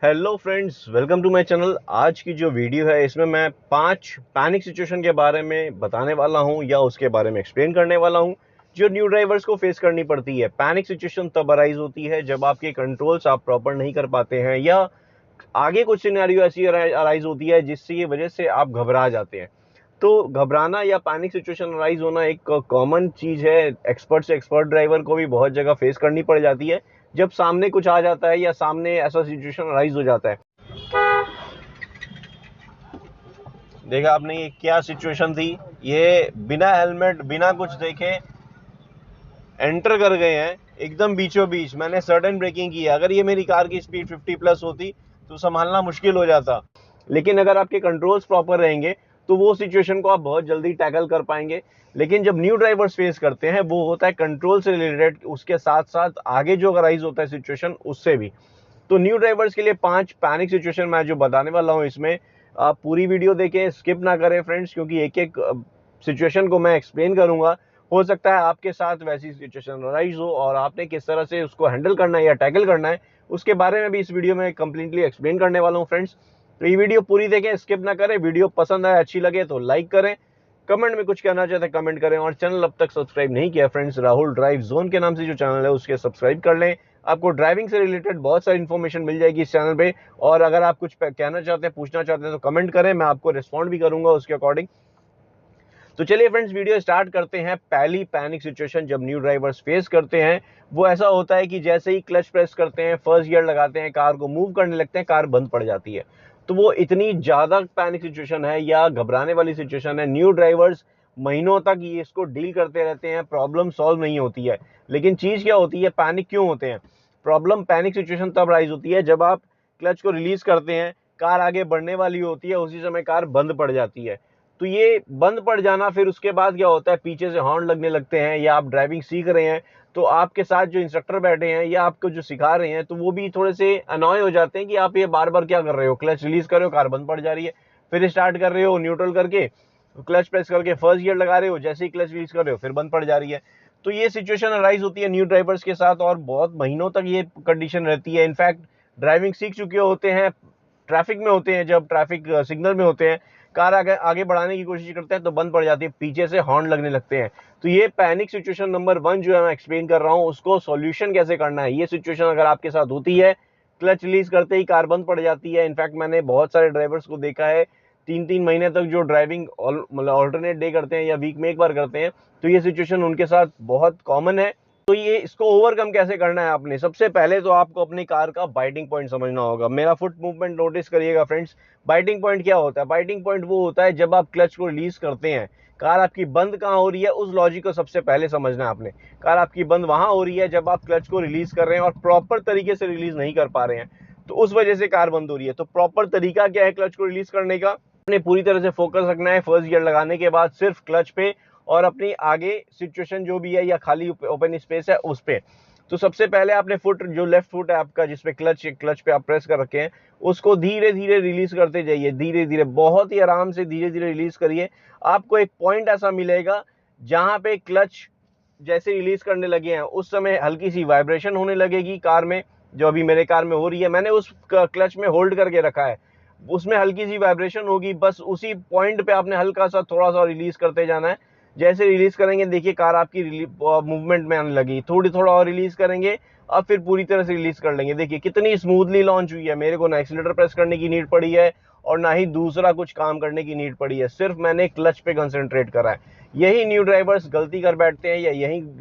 Hello friends, welcome to my channel. आज की जो वीडियो है इसमें मैं 5 पैनिक सिचुएशन के बारे में बताने वाला हूं या उसके बारे में एक्सप्लेन करने वाला हूं जो न्यू ड्राइवर्स को फेस करनी पड़ती है। पैनिक सिचुएशन तब अराइज होती है जब आपके कंट्रोल्स आप प्रॉपर नहीं कर पाते हैं या आगे कुछ सिनेरियो ऐसी अराइज होती है जिसकी वजह से आप घबरा जाते हैं। तो घबराना या पैनिक सिचुएशन अराइज होना एक कॉमन चीज है। एक्सपर्ट से एक्सपर्ट ड्राइवर को भी बहुत जगह फेस करनी पड़ जाती है जब सामने कुछ आ जाता है या सामने ऐसा सिचुएशन अराइज हो जाता है। देखा आपने ये क्या सिचुएशन थी। ये बिना हेलमेट बिना कुछ देखे एंटर कर गए हैं एकदम बीचों बीच। मैंने सडन ब्रेकिंग की है। अगर ये मेरी कार की स्पीड 50 प्लस होती तो संभालना मुश्किल हो जाता, लेकिन अगर आपके कंट्रोल्स प्रॉपर रहेंगे तो वो सिचुएशन को आप बहुत जल्दी टैकल कर पाएंगे। लेकिन जब न्यू ड्राइवर्स फेस करते हैं वो होता है कंट्रोल से रिलेटेड, उसके साथ साथ आगे जो अराइज होता है सिचुएशन उससे भी। तो न्यू ड्राइवर्स के लिए 5 पैनिक सिचुएशन मैं जो बताने वाला हूँ इसमें आप पूरी वीडियो देखें, स्किप ना करें फ्रेंड्स, क्योंकि एक एक सिचुएशन को मैं एक्सप्लेन करूंगा। हो सकता है आपके साथ वैसी सिचुएशन अराइज हो और आपने किस तरह से उसको हैंडल करना है या टैकल करना है उसके बारे में भी इस वीडियो में कंप्लीटली एक्सप्लेन करने वाला हूँ फ्रेंड्स। तो ये वीडियो पूरी देखें, स्किप ना करें। वीडियो पसंद आए, अच्छी लगे तो लाइक करें, कमेंट में कुछ कहना चाहते हैं कमेंट करें, और चैनल अब तक सब्सक्राइब नहीं किया फ्रेंड्स, राहुल ड्राइव जोन के नाम से जो चैनल है उसके सब्सक्राइब कर लें। आपको ड्राइविंग से रिलेटेड बहुत सारी इन्फॉर्मेशन मिल जाएगी इस चैनल पे। और अगर आप कुछ कहना चाहते हैं, पूछना चाहते हैं तो कमेंट करें, मैं आपको रिस्पॉन्ड भी करूंगा उसके अकॉर्डिंग। तो चलिए फ्रेंड्स वीडियो स्टार्ट करते हैं। पहली पैनिक सिचुएशन जब न्यू ड्राइवर्स फेस करते हैं वो ऐसा होता है कि जैसे ही क्लच प्रेस करते हैं, फर्स्ट गियर लगाते हैं, कार को मूव करने लगते हैं, कार बंद पड़ जाती है। तो वो इतनी ज्यादा पैनिक सिचुएशन है या घबराने वाली सिचुएशन है। न्यू ड्राइवर्स महीनों तक ये इसको डील करते रहते हैं, प्रॉब्लम सॉल्व नहीं होती है। लेकिन चीज क्या होती है, पैनिक क्यों होते हैं? प्रॉब्लम पैनिक सिचुएशन तब राइज होती है जब आप क्लच को रिलीज करते हैं, कार आगे बढ़ने वाली होती है, उसी समय कार बंद पड़ जाती है। तो ये बंद पड़ जाना, फिर उसके बाद क्या होता है, पीछे से हॉर्न लगने लगते हैं, या आप ड्राइविंग सीख रहे हैं तो आपके साथ जो इंस्ट्रक्टर बैठे हैं या आपको जो सिखा रहे हैं तो वो भी थोड़े से अनॉय हो जाते हैं कि आप ये बार बार क्या कर रहे हो, क्लच रिलीज कर रहे हो, कार बंद पड़ जा रही है, फिर स्टार्ट कर रहे हो न्यूट्रल करके, क्लच प्रेस करके फर्स्ट गियर लगा रहे हो, जैसे ही क्लच रिलीज कर रहे हो फिर बंद पड़ जा रही है। तो ये सिचुएशन अराइज होती है न्यू ड्राइवर्स के साथ और बहुत महीनों तक ये कंडीशन रहती है। इनफैक्ट ड्राइविंग सीख चुके होते हैं, ट्रैफिक में होते हैं, जब ट्रैफिक सिग्नल में होते हैं, कार आगे आगे बढ़ाने की कोशिश करते हैं तो बंद पड़ जाती है, पीछे से हॉर्न लगने लगते हैं। तो ये पैनिक सिचुएशन नंबर 1 जो है मैं एक्सप्लेन कर रहा हूँ, उसको सॉल्यूशन कैसे करना है। ये सिचुएशन अगर आपके साथ होती है, क्लच रिलीज करते ही कार बंद पड़ जाती है। इनफैक्ट मैंने बहुत सारे ड्राइवर्स को देखा है 3-3 महीने तक जो ड्राइविंग मतलब ऑल्टरनेट डे करते हैं या वीक में एक बार करते हैं, तो ये सिचुएशन उनके साथ बहुत कॉमन है। तो ये इसको ओवरकम कैसे करना है आपने, सबसे पहले तो आपको अपनी कार का बाइटिंग पॉइंट समझना होगा। मेरा फुट मूवमेंट नोटिस करिएगा फ्रेंड्स। बाइटिंग पॉइंट क्या होता है? बाइटिंग पॉइंट वो होता है जब आप क्लच को रिलीज करते हैं, कार आपकी बंद कहाँ हो रही है, उस लॉजिक को सबसे पहले समझना है आपने। कार आपकी बंद वहां हो रही है जब आप क्लच को रिलीज कर रहे हैं और प्रॉपर तरीके से रिलीज नहीं कर पा रहे हैं, तो उस वजह से कार बंद हो रही है। तो प्रॉपर तरीका क्या है क्लच को रिलीज करने का? आपने पूरी तरह से फोकस रखना है फर्स्ट गियर लगाने के बाद सिर्फ क्लच पे और अपनी आगे सिचुएशन जो भी है या खाली ओपन स्पेस है उस पे। तो सबसे पहले आपने फुट, जो लेफ्ट फुट है आपका जिसपे क्लच पे आप प्रेस कर रखे हैं, उसको धीरे धीरे रिलीज करते जाइए, धीरे धीरे, बहुत ही आराम से धीरे धीरे रिलीज करिए। आपको एक पॉइंट ऐसा मिलेगा जहां पे क्लच जैसे रिलीज करने लगे हैं उस समय हल्की सी वाइब्रेशन होने लगेगी कार में, जो अभी मेरे कार में हो रही है। मैंने उस क्लच में होल्ड करके रखा है, उसमें हल्की सी वाइब्रेशन होगी, बस उसी पॉइंट पे आपने हल्का सा थोड़ा सा रिलीज करते जाना है। जैसे रिलीज करेंगे देखिए कार आपकी मूवमेंट में आने लगी, थोड़ा और रिलीज करेंगे, अब फिर पूरी तरह से रिलीज कर लेंगे। देखिए कितनी स्मूथली लॉन्च हुई है, मेरे को ना एक्सीलेटर प्रेस करने की नीड पड़ी है और ना ही दूसरा कुछ काम करने की नीड पड़ी है, सिर्फ मैंने क्लच पे कंसंट्रेट करा है। यही न्यू ड्राइवर्स गलती कर बैठते हैं या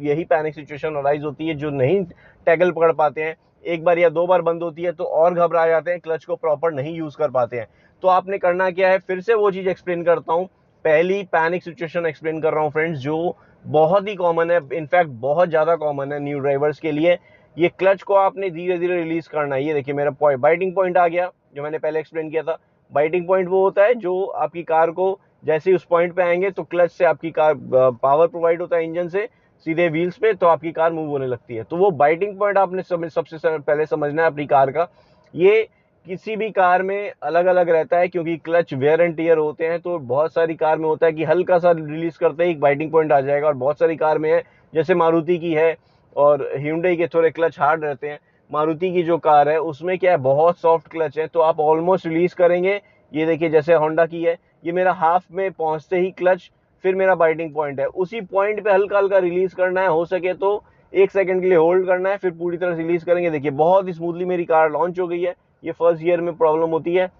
यही पैनिक सिचुएशन अराइज होती है जो नहीं टैकल पकड़ पाते हैं। एक बार या दो बार बंद होती है तो और घबरा जाते हैं, क्लच को प्रॉपर नहीं यूज कर पाते हैं। तो आपने करना क्या है, फिर से वो चीज एक्सप्लेन करता हूँ। पहली पैनिक सिचुएशन एक्सप्लेन कर रहा हूँ फ्रेंड्स, जो बहुत ही कॉमन है, इनफैक्ट बहुत ज्यादा कॉमन है न्यू ड्राइवर्स के लिए। ये क्लच को आपने धीरे धीरे रिलीज करना है। ये देखिए मेरा बाइटिंग पॉइंट आ गया जो मैंने पहले एक्सप्लेन किया था। बाइटिंग पॉइंट वो होता है जो आपकी कार को जैसे ही उस पॉइंट पे आएंगे तो क्लच से आपकी कार पावर प्रोवाइड होता है इंजन से सीधे व्हील्स पे, तो आपकी कार मूव होने लगती है। तो वो बाइटिंग पॉइंट आपने सबसे पहले समझना है अपनी कार का। ये किसी भी कार में अलग अलग रहता है क्योंकि क्लच वेयर एंड टीयर होते हैं। तो बहुत सारी कार में होता है कि हल्का सा रिलीज करते ही एक बाइटिंग पॉइंट आ जाएगा, और बहुत सारी कार में है जैसे मारुति की है और Hyundai के थोड़े क्लच हार्ड रहते हैं, मारुति की जो कार है उसमें क्या है, बहुत सॉफ्ट क्लच है, तो आप ऑलमोस्ट रिलीज करेंगे, ये देखिए जैसे होंडा की है, ये मेरा हाफ में पहुंचते ही क्लच, फिर मेरा बाइटिंग पॉइंट है, उसी पॉइंट पे हल्का हल्का रिलीज करना है, हो सके तो 1 सेकंड के लिए होल्ड करना है, फिर पूरी तरह से रिलीज करेंगे। देखिए बहुत ही स्मूथली मेरी कार लॉन्च हो गई है। ये फर्स्ट गियर में प्रॉब्लम होती है,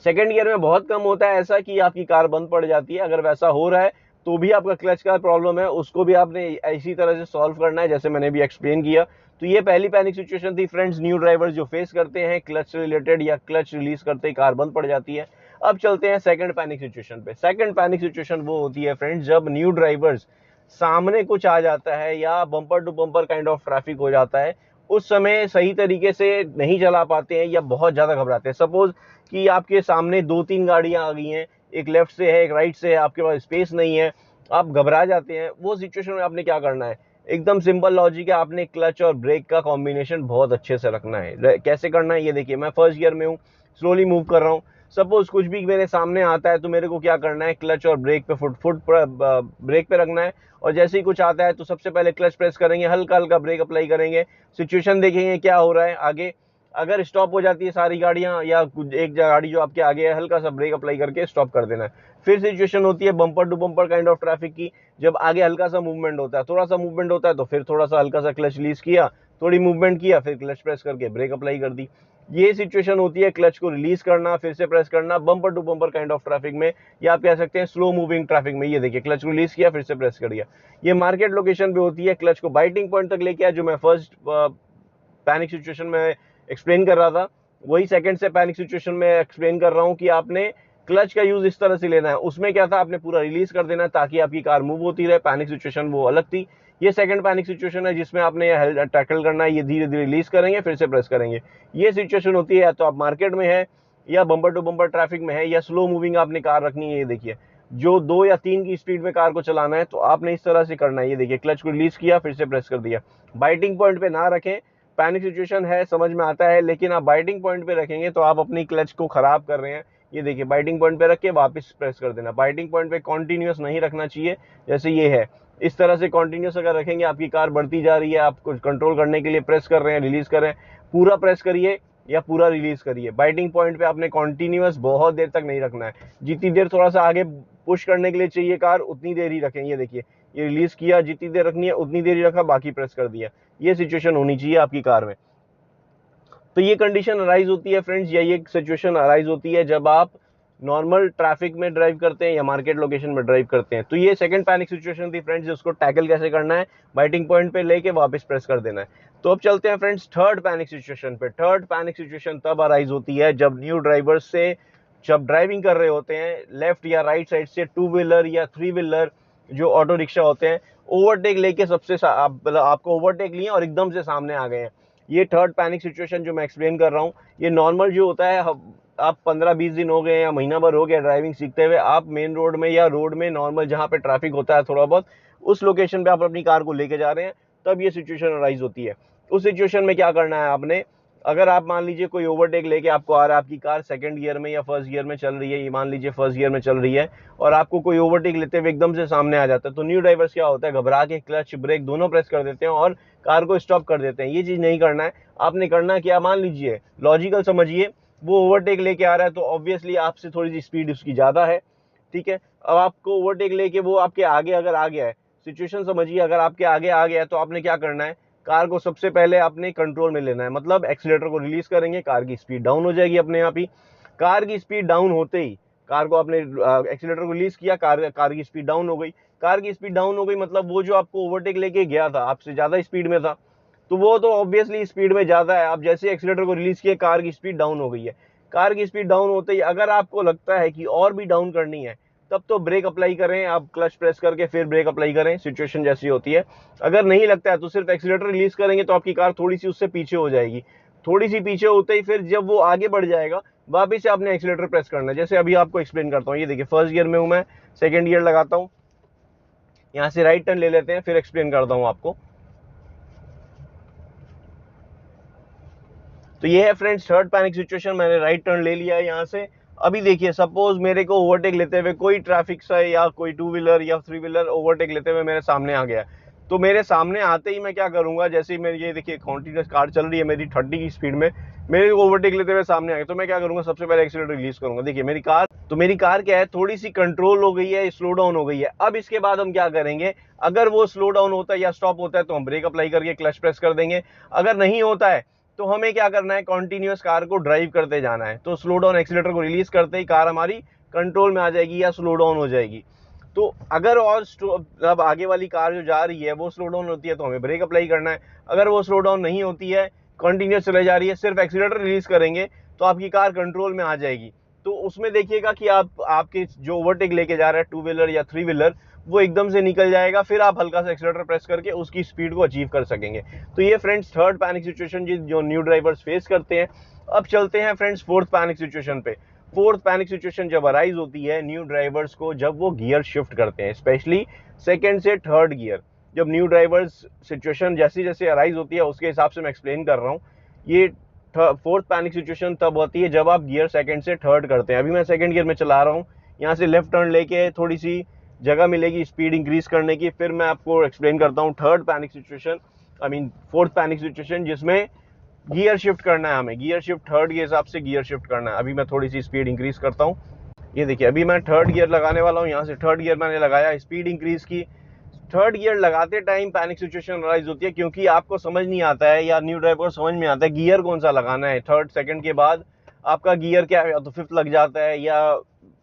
सेकंड गियर में बहुत कम होता है ऐसा कि आपकी कार बंद पड़ जाती है। अगर वैसा हो रहा है तो भी आपका क्लच का प्रॉब्लम है, उसको भी आपने इसी तरह से सॉल्व करना है जैसे मैंने भी एक्सप्लेन किया। तो ये पहली पैनिक सिचुएशन थी फ्रेंड्स, न्यू ड्राइवर्स जो फेस करते हैं क्लच से रिलेटेड, या क्लच रिलीज करते ही कार बंद पड़ जाती है। अब चलते हैं सेकंड पैनिक सिचुएशन पे। सेकंड पैनिक सिचुएशन वो होती है फ्रेंड्स जब न्यू ड्राइवर्स सामने कुछ आ जाता है या bumper to bumper kind of traffic हो जाता है, उस समय सही तरीके से नहीं चला पाते हैं या बहुत ज्यादा घबराते हैं। सपोज कि आपके सामने 2-3 गाड़ियां आ गई हैं, एक लेफ्ट से है एक राइट से है, आपके पास स्पेस नहीं है, आप घबरा जाते हैं। वो सिचुएशन में आपने क्या करना है, एकदम सिंपल लॉजिक है, आपने क्लच और ब्रेक का कॉम्बिनेशन बहुत अच्छे से रखना है। कैसे करना है ये देखिए, मैं फर्स्ट गियर में हूँ, स्लोली मूव कर रहा हूँ, सपोज कुछ भी मेरे सामने आता है तो मेरे को क्या करना है, क्लच और ब्रेक पे फुट ब्रेक पे रखना है, और जैसे ही कुछ आता है तो सबसे पहले क्लच प्रेस करेंगे, हल्का हल्का ब्रेक अप्लाई करेंगे, सिचुएशन देखेंगे क्या हो रहा है आगे। अगर स्टॉप हो जाती है सारी गाड़ियां या कुछ एक गाड़ी जो आपके आगे है, हल्का सा ब्रेक अप्लाई करके स्टॉप कर देना है। फिर सिचुएशन होती है bumper to bumper kind of traffic की, जब आगे हल्का सा मूवमेंट होता है, थोड़ा सा मूवमेंट होता है तो फिर थोड़ा सा हल्का सा क्लच रिलीज किया, थोड़ी मूवमेंट किया, फिर क्लच प्रेस करके ब्रेक अप्लाई कर दी। ये सिचुएशन होती है क्लच को रिलीज करना, फिर से प्रेस करना, bumper to bumper kind of traffic में, या आप कह सकते हैं स्लो मूविंग ट्रैफिक में। ये देखिए क्लच को रिलीज किया, फिर से प्रेस कर दिया। ये मार्केट लोकेशन पे होती है, क्लच को बाइटिंग पॉइंट तक लेके आया, जो मैं फर्स्ट पैनिक सिचुएशन में एक्सप्लेन कर रहा था, वही सेकंड से पैनिक सिचुएशन में एक्सप्लेन कर रहा हूं कि आपने क्लच का यूज इस तरह से लेना है। उसमें क्या था, आपने पूरा रिलीज कर देना ताकि आपकी कार मूव होती रहे। पैनिक सिचुएशन वो अलग थी। ये सेकंड पैनिक सिचुएशन है जिसमें आपने ये टैकल करना है, ये धीरे धीरे रिलीज करेंगे फिर से प्रेस करेंगे। ये सिचुएशन होती है या तो आप मार्केट में है, या बम्पर टू बम्पर ट्रैफिक में है, या स्लो मूविंग आपने कार रखनी है। ये देखिए जो 2 या 3 की स्पीड में कार को चलाना है तो आपने इस तरह से करना है। ये देखिए क्लच को रिलीज किया, फिर से प्रेस कर दिया। बाइटिंग पॉइंट पे ना रखें, पैनिक सिचुएशन है समझ में आता है, लेकिन आप बाइटिंग पॉइंट पे रखेंगे तो आप अपनी क्लच को खराब कर रहे हैं। ये देखिए बाइटिंग पॉइंट पे रख के वापस प्रेस कर देना। बाइटिंग पॉइंट पे कॉन्टिन्यूस नहीं रखना चाहिए, जैसे ये है इस तरह से कॉन्टिन्यूस अगर रखेंगे आपकी कार बढ़ती जा रही है, आप कुछ कंट्रोल करने के लिए प्रेस कर रहे हैं, रिलीज कर रहे हैं, पूरा प्रेस करिए या पूरा रिलीज करिए। बाइटिंग पॉइंट पे आपने कॉन्टिन्यूस बहुत देर तक नहीं रखना है, जितनी देर थोड़ा सा आगे पुश करने के लिए चाहिए कार उतनी देर ही रखें। ये देखिए ये रिलीज किया, जितनी देर रखनी है उतनी देर ही रखा, बाकी प्रेस कर दिया। ये सिचुएशन होनी चाहिए आपकी कार में। तो ये कंडीशन अराइज होती है फ्रेंड्स, या ये सिचुएशन अराइज होती है जब आप नॉर्मल ट्रैफिक में ड्राइव करते हैं या मार्केट लोकेशन में ड्राइव करते हैं। तो ये सेकंड पैनिक सिचुएशन थी फ्रेंड्स, जिसको टैकल कैसे करना है, बाइटिंग पॉइंट पे लेके वापस प्रेस कर देना है। तो अब चलते हैं फ्रेंड्स थर्ड पैनिक सिचुएशन पे। थर्ड पैनिक सिचुएशन तब अराइज होती है जब न्यू ड्राइवर्स से जब ड्राइविंग कर रहे होते हैं लेफ्ट या राइट साइड से 2 व्हीलर या 3 व्हीलर जो ऑटो रिक्शा होते हैं, ओवरटेक लेके आपको ओवरटेक लिए और एकदम से सामने आ गए हैं। ये थर्ड पैनिक सिचुएशन जो मैं एक्सप्लेन कर रहा हूँ, ये नॉर्मल जो होता है, आप 15-20 दिन हो गए या महीना भर हो गया ड्राइविंग सीखते हुए, आप मेन रोड में या रोड में नॉर्मल जहाँ पे ट्रैफिक होता है थोड़ा बहुत, उस लोकेशन पे आप अपनी कार को लेके जा रहे हैं, तब ये सिचुएशन अराइज होती है। उस सिचुएशन में क्या करना है आपने, अगर आप मान लीजिए कोई ओवरटेक लेके आपको आ रहा है, आपकी कार सेकंड गियर में या फर्स्ट गियर में चल रही है, ये मान लीजिए फर्स्ट गियर में चल रही है, और आपको कोई ओवरटेक लेते हुए एकदम से सामने आ जाता है, तो न्यू ड्राइवर्स क्या होता है, घबरा के क्लच ब्रेक दोनों प्रेस कर देते हैं और कार को स्टॉप कर देते हैं। ये चीज नहीं करना है। आपने करना क्या, मान लीजिए लॉजिकल समझिए, वो ओवरटेक लेके आ रहा है तो ऑब्वियसली आपसे थोड़ी सी स्पीड उसकी ज्यादा है, ठीक है। अब आपको ओवरटेक लेके वो आपके आगे अगर आ गया है, सिचुएशन समझिए, अगर आपके आगे आ गया है तो आपने क्या करना है, कार को सबसे पहले आपने कंट्रोल में लेना है, मतलब एक्सीलेटर को रिलीज करेंगे, कार की स्पीड डाउन हो जाएगी अपने आप ही। कार की स्पीड डाउन होते ही कार को आपने एक्सीलेटर को रिलीज किया, कार की स्पीड डाउन हो गई। कार की स्पीड डाउन हो गई मतलब वो जो आपको ओवरटेक लेके गया था, आपसे ज्यादा स्पीड में था, तो वो तो ऑब्वियसली स्पीड में ज्यादा है। आप जैसे एक्सीलेटर को रिलीज किए, कार की स्पीड डाउन हो गई है। कार की स्पीड डाउन होते ही अगर आपको लगता है कि और भी डाउन करनी है, तब तो ब्रेक अप्लाई करें, आप क्लच प्रेस करके फिर ब्रेक अप्लाई करें, सिचुएशन जैसी होती है। अगर नहीं लगता है तो सिर्फ एक्सीलेटर रिलीज करेंगे तो आपकी कार थोड़ी सी उससे पीछे हो जाएगी। थोड़ी सी पीछे होते ही फिर जब वो आगे बढ़ जाएगा, वापिस से आपने एक्सीलेटर प्रेस करना है। जैसे अभी आपको एक्सप्लेन करता हूँ, ये देखिए फर्स्ट गियर में हूं मैं, सेकंड गियर लगाता हूँ, यहाँ से राइट टर्न ले लेते हैं, फिर एक्सप्लेन करता हूँ आपको। तो ये है फ्रेंड्स थर्ड पैनिक सिचुएशन, मैंने राइट टर्न ले लिया है यहाँ से। अभी देखिए सपोज मेरे को ओवरटेक लेते हुए कोई ट्रैफिक से या कोई 2 व्हीलर या 3 व्हीलर ओवरटेक लेते हुए मेरे सामने आ गया, तो मेरे सामने आते ही मैं क्या करूंगा, जैसे ही मेरी ये देखिए कॉन्टिन्यूस कार चल रही है मेरी 30 की स्पीड में, मेरे ओवरटेक लेते हुए सामने आ गए, तो मैं क्या करूंगा, सबसे पहले एक्सीलरेटर रिलीज करूंगा। देखिए मेरी कार क्या है, थोड़ी सी कंट्रोल हो गई है, स्लो डाउन हो गई है। अब इसके बाद हम क्या करेंगे, अगर वो स्लो डाउन होता है या स्टॉप होता है तो हम ब्रेक अप्लाई करके क्लच प्रेस कर देंगे। अगर नहीं होता है तो हमें क्या करना है, कॉन्टिन्यूस कार को ड्राइव करते जाना है। तो स्लो डाउन एक्सीलरेटर को रिलीज करते ही कार हमारी कंट्रोल में आ जाएगी या स्लो डाउन हो जाएगी। तो अगर और अब आगे वाली कार जो जा रही है वो स्लो डाउन होती है तो हमें ब्रेक अप्लाई करना है। अगर वो स्लो डाउन नहीं होती है, कंटिन्यूस चले जा रही है, सिर्फ एक्सीलरेटर रिलीज करेंगे तो आपकी कार कंट्रोल में आ जाएगी। तो उसमें देखिएगा कि आपके जो ओवरटेक लेके जा रहा है टू व्हीलर या थ्री व्हीलर, वो एकदम से निकल जाएगा, फिर आप हल्का सा एक्सीलरेटर प्रेस करके उसकी स्पीड को अचीव कर सकेंगे। तो ये फ्रेंड्स थर्ड पैनिक सिचुएशन जो न्यू ड्राइवर्स फेस करते हैं। अब चलते हैं फ्रेंड्स फोर्थ पैनिक सिचुएशन पे। फोर्थ पैनिक सिचुएशन जब अराइज होती है न्यू ड्राइवर्स को, जब वो गियर शिफ्ट करते हैं, स्पेशली सेकंड से थर्ड गियर। जब न्यू ड्राइवर्स सिचुएशन जैसे जैसे अराइज होती है उसके हिसाब से मैं एक्सप्लेन कर रहा हूँ। ये फोर्थ पैनिक सिचुएशन तब होती है जब आप गियर सेकंड से थर्ड करते हैं। अभी मैं सेकंड गियर में चला रहा हूँ, यहाँ से लेफ्ट टर्न लेके थोड़ी सी जगह मिलेगी स्पीड इंक्रीज करने की, फिर मैं आपको एक्सप्लेन करता हूँ third panic situation, I mean fourth panic situation, जिसमें गियर शिफ्ट करना है हमें, गियर शिफ्ट थर्ड के हिसाब से गियर शिफ्ट करना है। अभी मैं थोड़ी सी स्पीड इंक्रीज करता हूँ। ये देखिए अभी मैं थर्ड गियर लगाने वाला हूँ, यहाँ से थर्ड गियर मैंने लगाया, स्पीड इंक्रीज की। थर्ड गियर लगाते टाइम पैनिक सिचुएशन राइज होती है, क्योंकि आपको समझ नहीं आता है या न्यू ड्राइवर समझ में आता है गियर कौन सा लगाना है। थर्ड सेकंड के बाद आपका गियर क्या है, या तो फिफ्थ लग जाता है या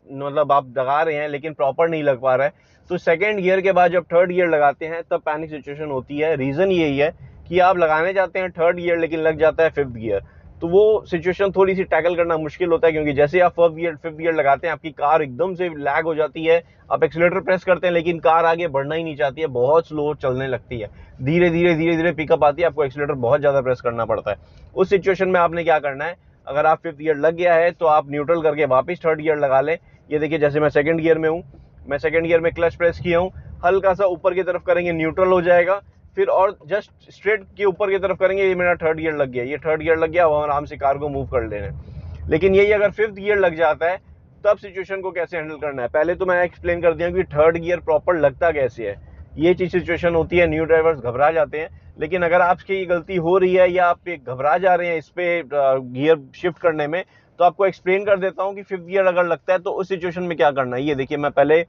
मतलब आप लगा रहे हैं लेकिन प्रॉपर नहीं लग पा रहा है। तो सेकंड गियर के बाद जब थर्ड गियर लगाते हैं तब पैनिक सिचुएशन होती है। रीजन यही है कि आप लगाने जाते हैं थर्ड गियर लेकिन लग जाता है फिफ्थ गियर। तो वो सिचुएशन थोड़ी सी टैकल करना मुश्किल होता है, क्योंकि जैसे आप फिफ्थ गियर लगाते हैं आपकी कार एकदम से लैग हो जाती है। आप एक्सीलरेटर प्रेस करते हैं लेकिन कार आगे बढ़ना ही नहीं चाहती है, बहुत स्लो चलने लगती है, धीरे धीरे पिकअप आती है, आपको एक्सीलरेटर बहुत ज्यादा प्रेस करना पड़ता है। उस सिचुएशन में आपने क्या करना है, अगर आप फिफ्थ गियर लग गया है तो आप न्यूट्रल करके वापस थर्ड गियर लगा लें। ये देखिए जैसे मैं सेकंड गियर में हूँ, मैं सेकंड गियर में क्लच प्रेस किया हूँ, हल्का सा ऊपर की तरफ करेंगे न्यूट्रल हो जाएगा, फिर और जस्ट स्ट्रेट के ऊपर की तरफ करेंगे, ये मेरा थर्ड गियर लग गया। ये थर्ड गियर लग गया, वो आराम से कार को मूव कर लेना। लेकिन यही अगर फिफ्थ गियर लग जाता है तब सिचुएशन को कैसे हैंडल करना है, पहले तो मैं एक्सप्लेन कर दिया कि थर्ड गियर प्रॉपर लगता कैसे है। ये चीज सिचुएशन होती है, न्यू ड्राइवर्स घबरा जाते हैं। लेकिन अगर आपकी गलती हो रही है या आप घबरा जा रहे हैं इस पे गियर शिफ्ट करने में, तो आपको एक्सप्लेन कर देता हूँ कि फिफ्थ गियर अगर लगता है तो उस सिचुएशन में क्या करना है। ये देखिए मैं पहले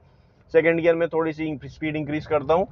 सेकंड गियर में थोड़ी सी स्पीड इंक्रीज करता हूँ,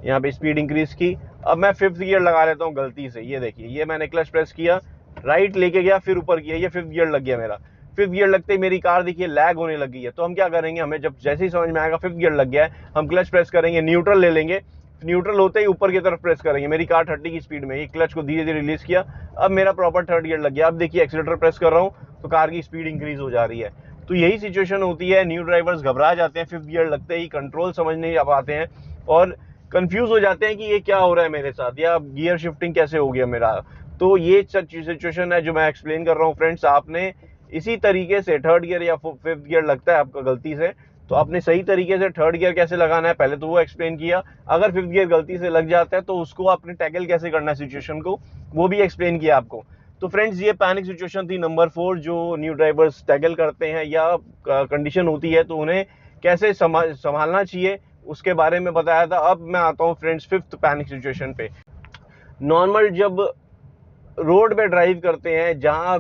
यहाँ पे स्पीड इंक्रीज की। अब मैं फिफ्थ गियर लगा लेता हूँ गलती से। ये देखिए ये मैंने क्लच प्रेस किया, राइट लेके गया, फिर ऊपर किया, ये फिफ्थ गियर लग गया मेरा। फिफ्थ गियर लगते ही मेरी कार देखिए लैग होने लगी है। तो हम क्या करेंगे, हमें जब जैसे ही समझ में आएगा फिफ्थ गियर लग गया है, हम क्लच प्रेस करेंगे, न्यूट्रल ले लेंगे, न्यूट्रल होते ही ऊपर की तरफ प्रेस करेंगे। मेरी कार 30 की स्पीड में, ये क्लच को धीरे धीरे रिलीज किया, अब मेरा प्रॉपर थर्ड गियर लग गया। अब देखिए एक्सीलरेटर प्रेस कर रहा हूँ तो कार की स्पीड इंक्रीज हो जा रही है। तो यही सिचुएशन होती है, न्यू ड्राइवर्स घबरा जाते हैं फिफ्थ गियर लगते ही, कंट्रोल समझ नहीं पाते हैं और कंफ्यूज हो जाते हैं कि ये क्या हो रहा है मेरे साथ, या गियर शिफ्टिंग कैसे हो गया मेरा। तो ये सिचुएशन है जो मैं एक्सप्लेन कर रहा हूँ फ्रेंड्स। आपने इसी तरीके से थर्ड गियर या फिफ्थ गियर लगता है आपका गलती से, तो आपने सही तरीके से थर्ड गियर कैसे लगाना है पहले तो वो एक्सप्लेन किया। अगर फिफ्थ गियर गलती से लग जाता है तो उसको आपने टैकल कैसे करना है सिचुएशन को, वो भी एक्सप्लेन किया आपको। तो फ्रेंड्स ये पैनिक सिचुएशन थी नंबर 4 जो न्यू ड्राइवर्स टैकल करते हैं या कंडीशन होती है तो उन्हें कैसे संभालना चाहिए उसके बारे में बताया था। अब मैं आता हूँ फ्रेंड्स फिफ्थ पैनिक सिचुएशन पे। नॉर्मल जब रोड पे ड्राइव करते हैं जहाँ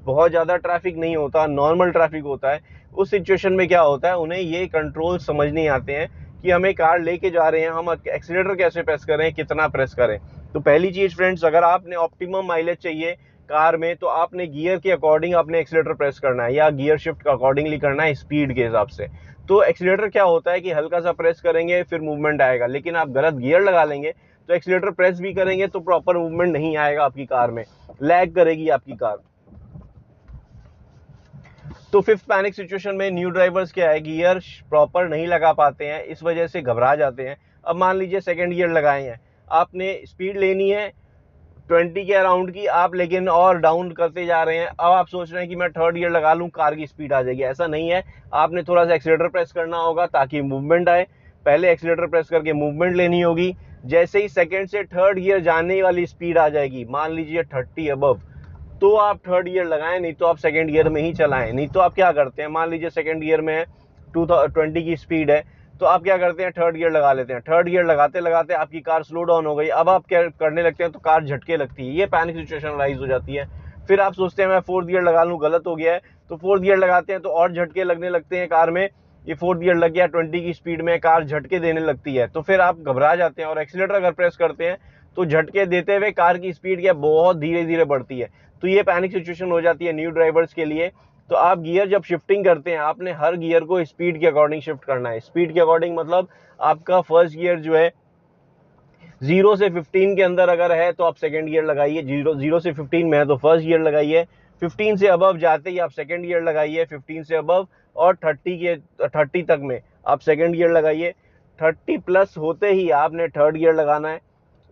बहुत ज़्यादा ट्रैफिक नहीं होता, नॉर्मल ट्रैफिक होता है, उस सिचुएशन में क्या होता है, उन्हें ये कंट्रोल समझ नहीं आते हैं कि हमें कार लेके जा रहे हैं, हम एक्सीलरेटर कैसे प्रेस करें, कितना प्रेस करें। तो पहली चीज़ फ्रेंड्स, अगर आपने ऑप्टिमम माइलेज चाहिए कार में तो आपने गियर के अकॉर्डिंग अपने एक्सीलरेटर प्रेस करना है या गियर शिफ्ट का अकॉर्डिंगली करना है स्पीड के हिसाब से। तो एक्सीलरेटर क्या होता है कि हल्का सा प्रेस करेंगे फिर मूवमेंट आएगा, लेकिन आप गलत गियर लगा लेंगे तो एक्सीलरेटर प्रेस भी करेंगे तो प्रॉपर मूवमेंट नहीं आएगा आपकी कार में, लैग करेगी आपकी कार। तो फिफ्थ पैनिक सिचुएशन में न्यू ड्राइवर्स क्या है, गियर प्रॉपर नहीं लगा पाते हैं, इस वजह से घबरा जाते हैं। अब मान लीजिए सेकंड गियर लगाए हैं, आपने स्पीड लेनी है 20 के अराउंड की आप, लेकिन और डाउन करते जा रहे हैं। अब आप सोच रहे हैं कि मैं थर्ड गियर लगा लूं कार की स्पीड आ जाएगी, ऐसा नहीं है। आपने थोड़ा सा एक्सीलरेटर प्रेस करना होगा ताकि मूवमेंट आए, पहले एक्सीलरेटर प्रेस करके मूवमेंट लेनी होगी। जैसे ही सेकंड से थर्ड गियर जाने वाली स्पीड आ जाएगी, मान लीजिए 30 अबव, तो आप थर्ड गियर लगाएं, नहीं तो आप सेकंड गियर में ही चलाएं। नहीं तो आप क्या करते हैं, मान लीजिए सेकंड गियर में 20 की स्पीड है, तो आप क्या करते हैं, थर्ड गियर लगा लेते हैं। थर्ड गियर लगाते लगाते आपकी कार स्लो डाउन हो गई, अब आप क्या करने लगते हैं, तो कार झटके लगती है, ये पैनिक सिचुएशन राइज हो जाती है। फिर आप सोचते हैं मैं फोर्थ गियर लगा लूँ, गलत हो गया है, तो फोर्थ गियर लगाते हैं तो और झटके लगने लगते हैं कार में। ये फोर्थ गियर लग गया, 20 की स्पीड में कार झटके देने लगती है, तो फिर आप घबरा जाते हैं और एक्सीलेटर अगर प्रेस करते हैं तो झटके देते हुए कार की स्पीड क्या बहुत धीरे धीरे बढ़ती है। तो ये पैनिक सिचुएशन हो जाती है न्यू ड्राइवर्स के लिए। तो आप गियर जब शिफ्टिंग करते हैं, आपने हर गियर को स्पीड के अकॉर्डिंग शिफ्ट करना है। स्पीड के अकॉर्डिंग मतलब आपका फर्स्ट गियर जो है 0 से 15 के अंदर अगर है तो आप सेकंड गियर लगाइए, 0 से 15 में है तो फर्स्ट गियर लगाइए, 15 से अबव जाते ही आप सेकंड गियर लगाइए, 15 से अबव, और 30 तक में आप सेकंड गियर लगाइए। 30 प्लस होते ही आपने थर्ड गियर लगाना है।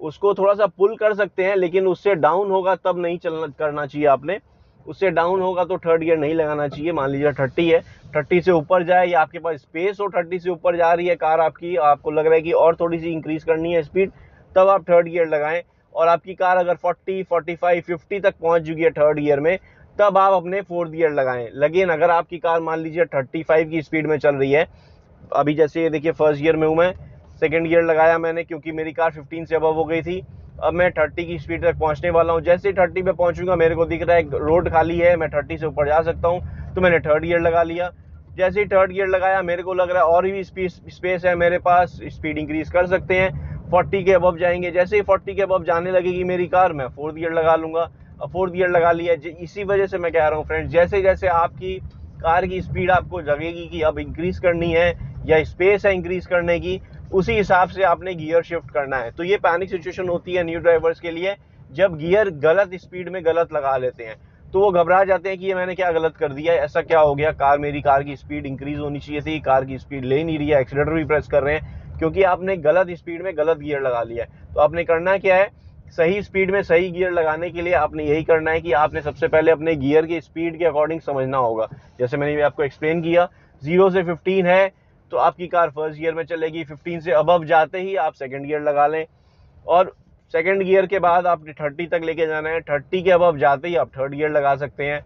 उसको थोड़ा सा पुल कर सकते हैं, लेकिन उससे डाउन होगा तब नहीं करना चाहिए आपने। उससे डाउन होगा तो थर्ड गियर नहीं लगाना चाहिए। मान लीजिए 30 है, 30 से ऊपर जाए या आपके पास स्पेस हो, 30 से ऊपर जा रही है कार आपकी, आपको लग रहा है कि और थोड़ी सी इंक्रीज करनी है स्पीड, तब आप थर्ड गियर लगाएं। और आपकी कार अगर 40, 45, 50 तक पहुंच चुकी है थर्ड गियर में, तब आप अपने फोर्थ गियर लगाएं। लेकिन अगर आपकी कार मान लीजिए 35 की स्पीड में चल रही है, अभी जैसे ये देखिए फर्स्ट गियर में हूँ मैं, सेकंड गियर लगाया मैंने क्योंकि मेरी कार 15 से अबव हो गई थी। अब मैं 30 की स्पीड तक पहुंचने वाला हूँ। जैसे ही 30 पे पहुंचूंगा मेरे को दिख रहा है रोड खाली है, मैं 30 से ऊपर जा सकता हूँ, तो मैंने थर्ड गियर लगा लिया। जैसे ही थर्ड गियर लगाया मेरे को लग रहा है और भी स्पेस है मेरे पास, स्पीड इंक्रीज कर सकते हैं, 40 के अबव जाएंगे। जैसे ही 40 के अबव जाने लगेगी मेरी कार, मैं फोर्थ गियर लगा लूंगा। अब फोर्थ गियर लगा लिया। इसी वजह से मैं कह रहा हूँ फ्रेंड्स, जैसे जैसे आपकी कार की स्पीड आपको लगेगी कि अब इंक्रीज करनी है या स्पेस है इंक्रीज करने की, उसी हिसाब से आपने गियर शिफ्ट करना है। तो ये पैनिक सिचुएशन होती है न्यू ड्राइवर्स के लिए, जब गियर गलत स्पीड में गलत लगा लेते हैं, तो वो घबरा जाते हैं कि ये मैंने क्या गलत कर दिया है, ऐसा क्या हो गया, मेरी कार की स्पीड इंक्रीज होनी चाहिए थी, कार की स्पीड ले नहीं रही है, एक्सीलेटर भी प्रेस कर रहे हैं, क्योंकि आपने गलत स्पीड में गलत गियर लगा लिया है। तो आपने करना क्या है, सही स्पीड में सही गियर लगाने के लिए आपने यही करना है कि आपने सबसे पहले अपने गियर की स्पीड के अकॉर्डिंग समझना होगा। जैसे मैंने आपको एक्सप्लेन किया, 0 से 15 है तो आपकी कार फर्स्ट गियर में चलेगी, 15 से अबव जाते ही आप सेकंड गियर लगा लें, और सेकंड गियर के बाद आपने 30 तक लेके जाना है, 30 के अबव जाते ही आप थर्ड गियर लगा सकते हैं।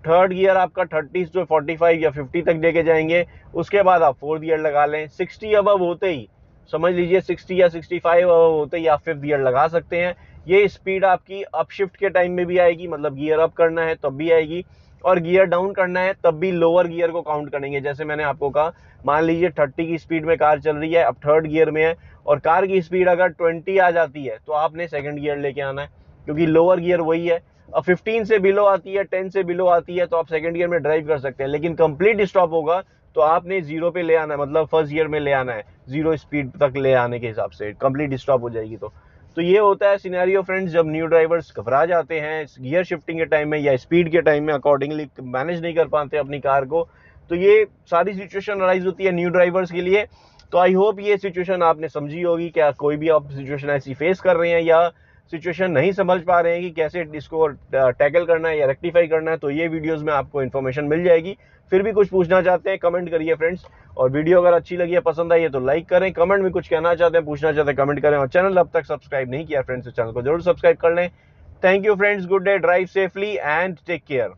थर्ड गियर आपका 30 से 45 या 50 तक लेके जाएंगे, उसके बाद आप फोर्थ गियर लगा लें। 60 अबव होते ही, समझ लीजिए 60 या 65 अबव होते ही आप फिफ्थ गियर लगा सकते हैं। ये स्पीड आपकी अपशिफ्ट के टाइम में भी आएगी, मतलब गियर अप करना है तब भी आएगी, और गियर डाउन करना है तब भी लोअर गियर को काउंट करेंगे। जैसे मैंने आपको कहा, मान लीजिए 30 की स्पीड में कार चल रही है, अब थर्ड गियर में है, और कार की स्पीड अगर 20 आ जाती है तो आपने सेकंड गियर लेके आना है, क्योंकि लोअर गियर वही है। अब 15 से बिलो आती है, 10 से बिलो आती है, तो आप सेकंड गियर में ड्राइव कर सकते हैं, लेकिन कंप्लीट स्टॉप होगा तो आपने 0 पे ले आना है, मतलब फर्स्ट गियर में ले आना है, 0 स्पीड तक ले आने के हिसाब से कंप्लीट स्टॉप हो जाएगी। तो ये होता है सिनेरियो फ्रेंड्स, जब न्यू ड्राइवर्स घबरा जाते हैं गियर शिफ्टिंग के टाइम में या स्पीड के टाइम में अकॉर्डिंगली मैनेज नहीं कर पाते अपनी कार को, तो ये सारी सिचुएशन अराइज होती है न्यू ड्राइवर्स के लिए। तो आई होप ये सिचुएशन आपने समझी होगी। क्या कोई भी आप सिचुएशन ऐसी फेस कर रहे हैं या सिचुएशन नहीं समझ पा रहे हैं कि कैसे इसको टैकल करना है या रेक्टिफाई करना है, तो ये वीडियोस में आपको इन्फॉर्मेशन मिल जाएगी। फिर भी कुछ पूछना चाहते हैं कमेंट करिए फ्रेंड्स, और वीडियो अगर अच्छी लगी है, पसंद आई है तो लाइक करें, कमेंट में कुछ कहना चाहते हैं, पूछना चाहते हैं, कमेंट करें, और चैनल अब तक सब्सक्राइब नहीं किया फ्रेंड्स तो चैनल को जरूर सब्सक्राइब कर लें। Thank you friends, good day, drive safely and take care.